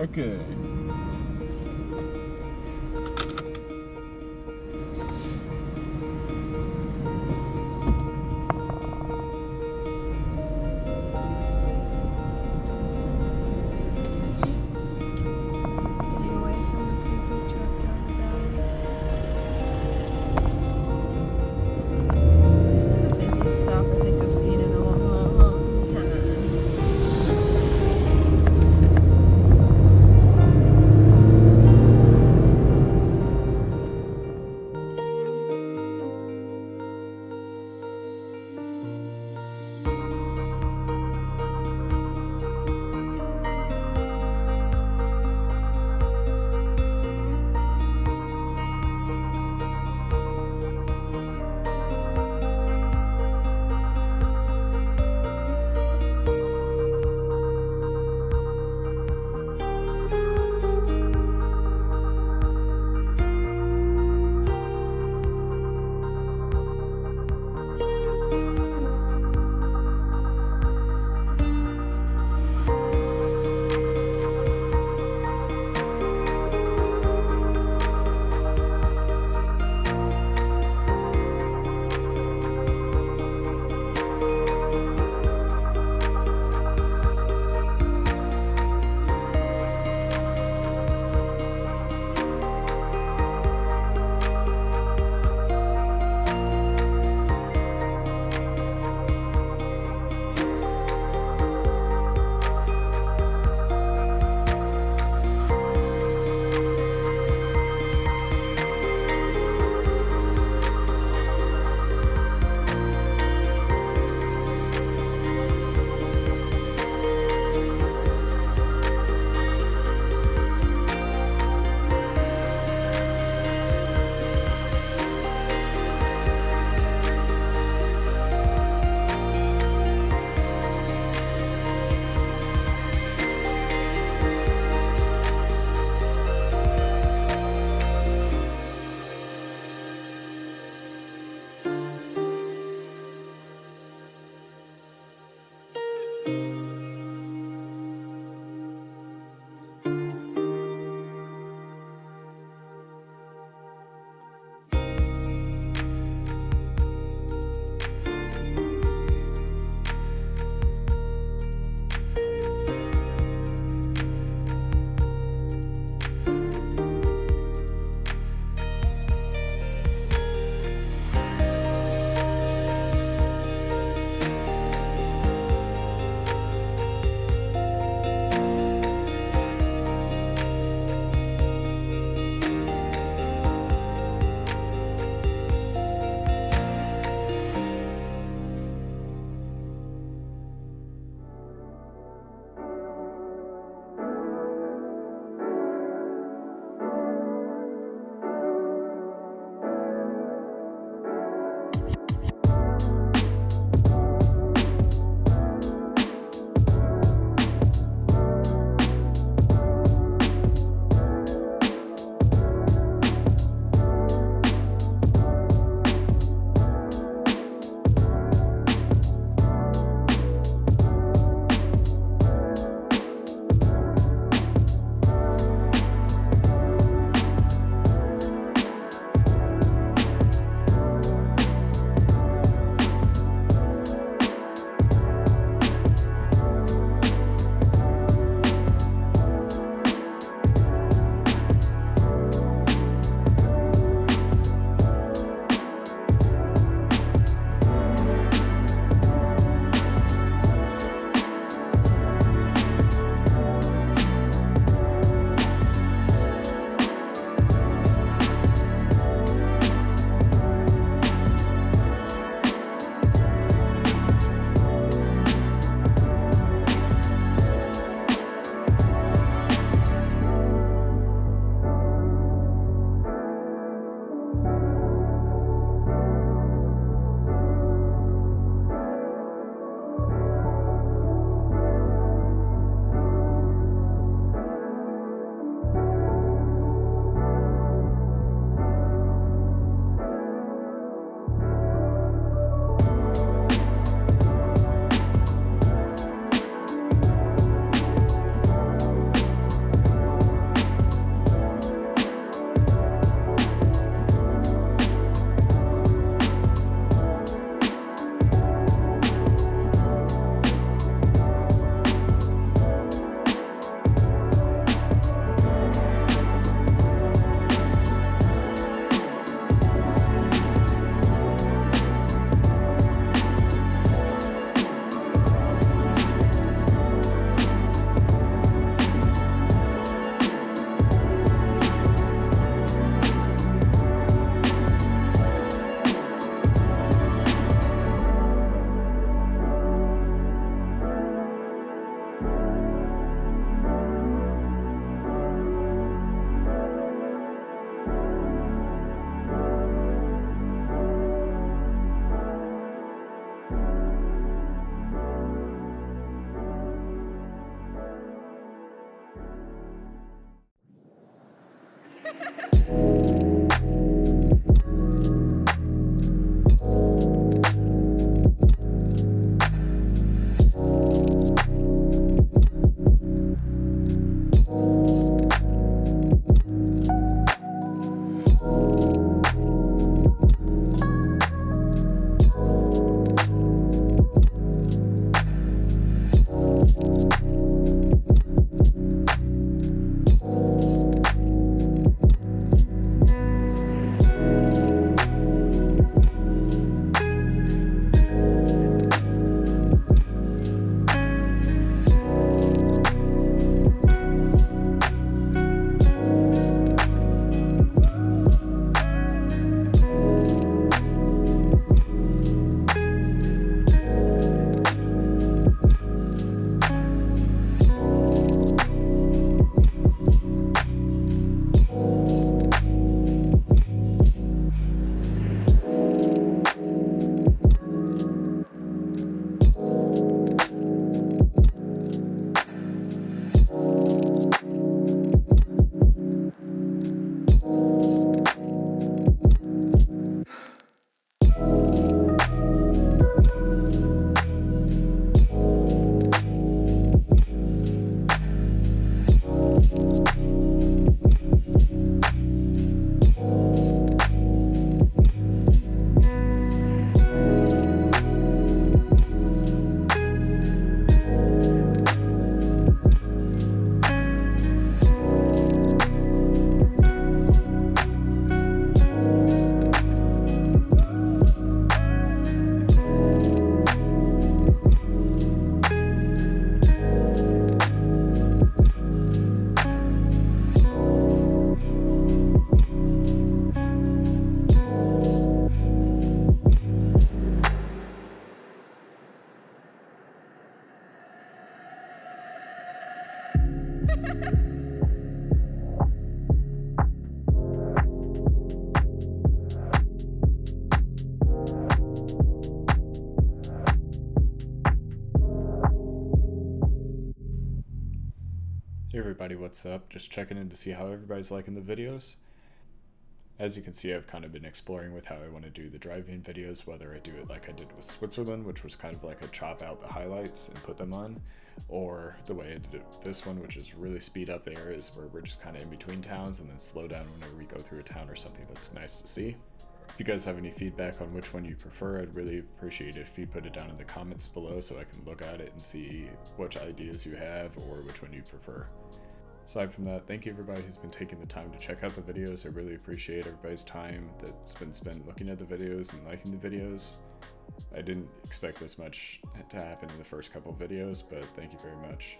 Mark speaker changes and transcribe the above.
Speaker 1: Okay.
Speaker 2: Getting away from the creepy truck driver. This is the busiest stop I think I've seen in a long time.
Speaker 1: Hey everybody, what's up? Just checking in to see how everybody's liking the videos. As you can see, I've kind of been exploring with how I want to do the driving videos, whether I do it like I did with Switzerland, which was kind of like a chop out the highlights and put them on, or the way I did it with this one, which is really speed up the areas where we're just kind of in between towns and then slow down whenever we go through a town or something that's nice to see. If you guys have any feedback on which one you prefer, I'd really appreciate it if you put it down in the comments below so I can look at it and see which ideas you have or which one you prefer. Aside from that, thank you everybody who's been taking the time to check out the videos. I really appreciate everybody's time that's been spent looking at the videos and liking the videos. I didn't expect this much to happen in the first couple of videos, but thank you very much.